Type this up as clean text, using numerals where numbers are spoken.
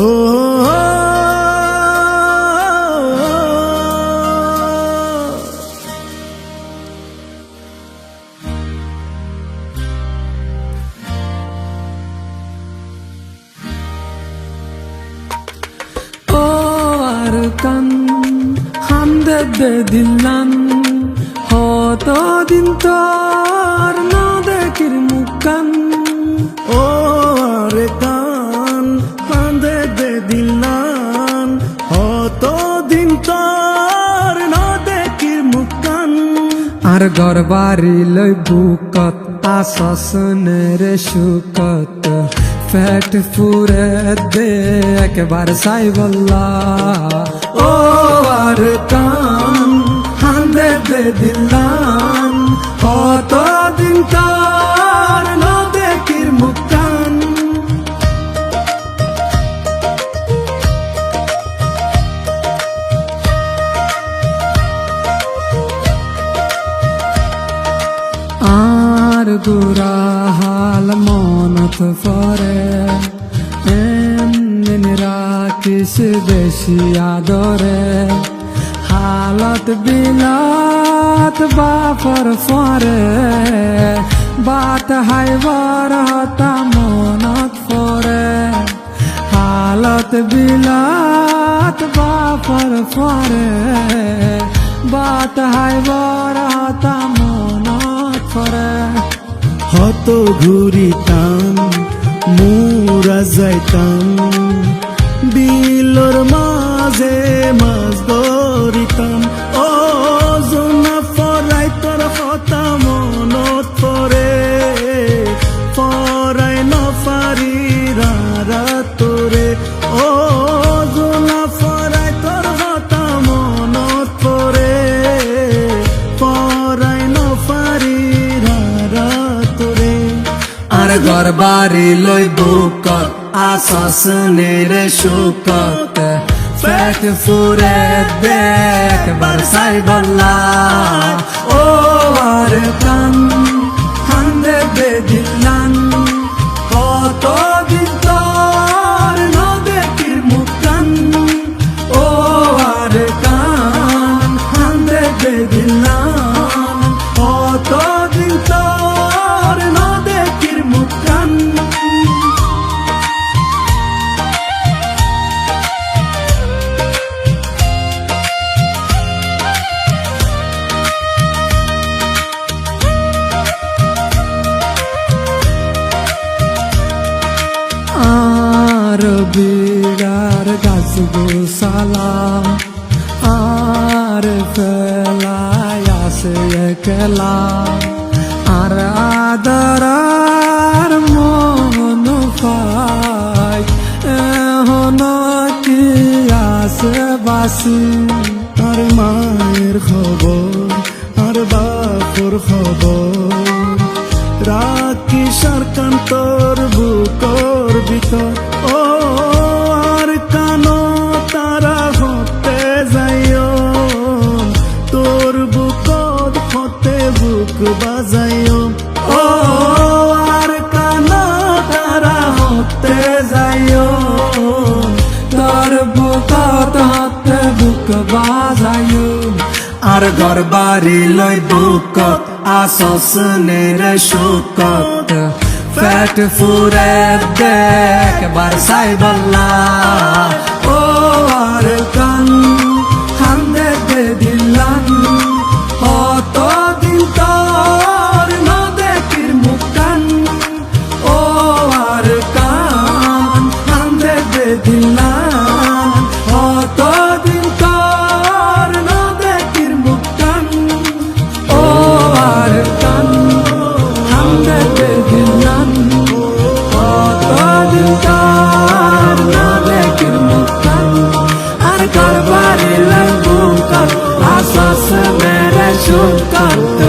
ও kan hande bedilan hoto din tor no dekir mukan ও আরে কান কান্দে দে দিলান দিন তোর না দেখির মুখান আর গরবারি লই বুকত আসসনের সুকত ফ্যাট ফুরে দে একবার সাই বল্লা ও আর কান হান্দে দে দিলান দিন তোর না দেখির মুখান আর গুরা হাল মনত ফরে এমন রাখিস বেশি আদরে হালত বিলাত বাপর ফরে বাত হাইবার হতা মনত ফরে হালত বিলাত বাপর ফরে বাত হাইবার হতা মনত ফরে হত ঘুরিতাম মুরা যাইতাম বিলর মাঝে মাছ ধরিতাম ও জোনা ফরাই তোর হতা মনত পরে ফরাই নফারি রারা তোরে ও জোনা ফরাই তোর হতা মনত পরে ফরাই নফারি রারা তোরে আর গরবারি লই বুকত আসসনের সুকত ফ্যাট ফুরে দেখ বারসাই বল্লা ও আর কান হান্দে বেদিলান কত দিন তোর না দেখির মুখান ও আর কান হান্দে বেদিলান কত দিন তোর না দেখির মুখান আর বিড়ার গাছ গোসালাম আর ফেলায় আসে একলা আর আদরার মন পাই এখন কি আসে বাসি আর মায়ের খবর আর বাপর খবর রাখি সরকান তোর বুকর ভিতর ও আর কানো তারা হতে যাইও তোর বুকত হতে বুক বাজাইও ও আর কানো তারা হতে যাইও তোর বুকত হতে বুক বাজায়ু আর গরবারি লই বুকত আসসনের সুকত ফ্যাট ফুরে দেখ বারসাই বল্লা ও আর কান হান্দে দে দিলান কত দিন তোর না দেখির মুখান ও আর কান হান্দে দে দিলান কত দিন তোর না দেখির মুখান ও আর কান হান্দে দে দিলান কত দিন তোর না দেখির মুখান আর গরবারি লাগু কর আসস মেরে সুকত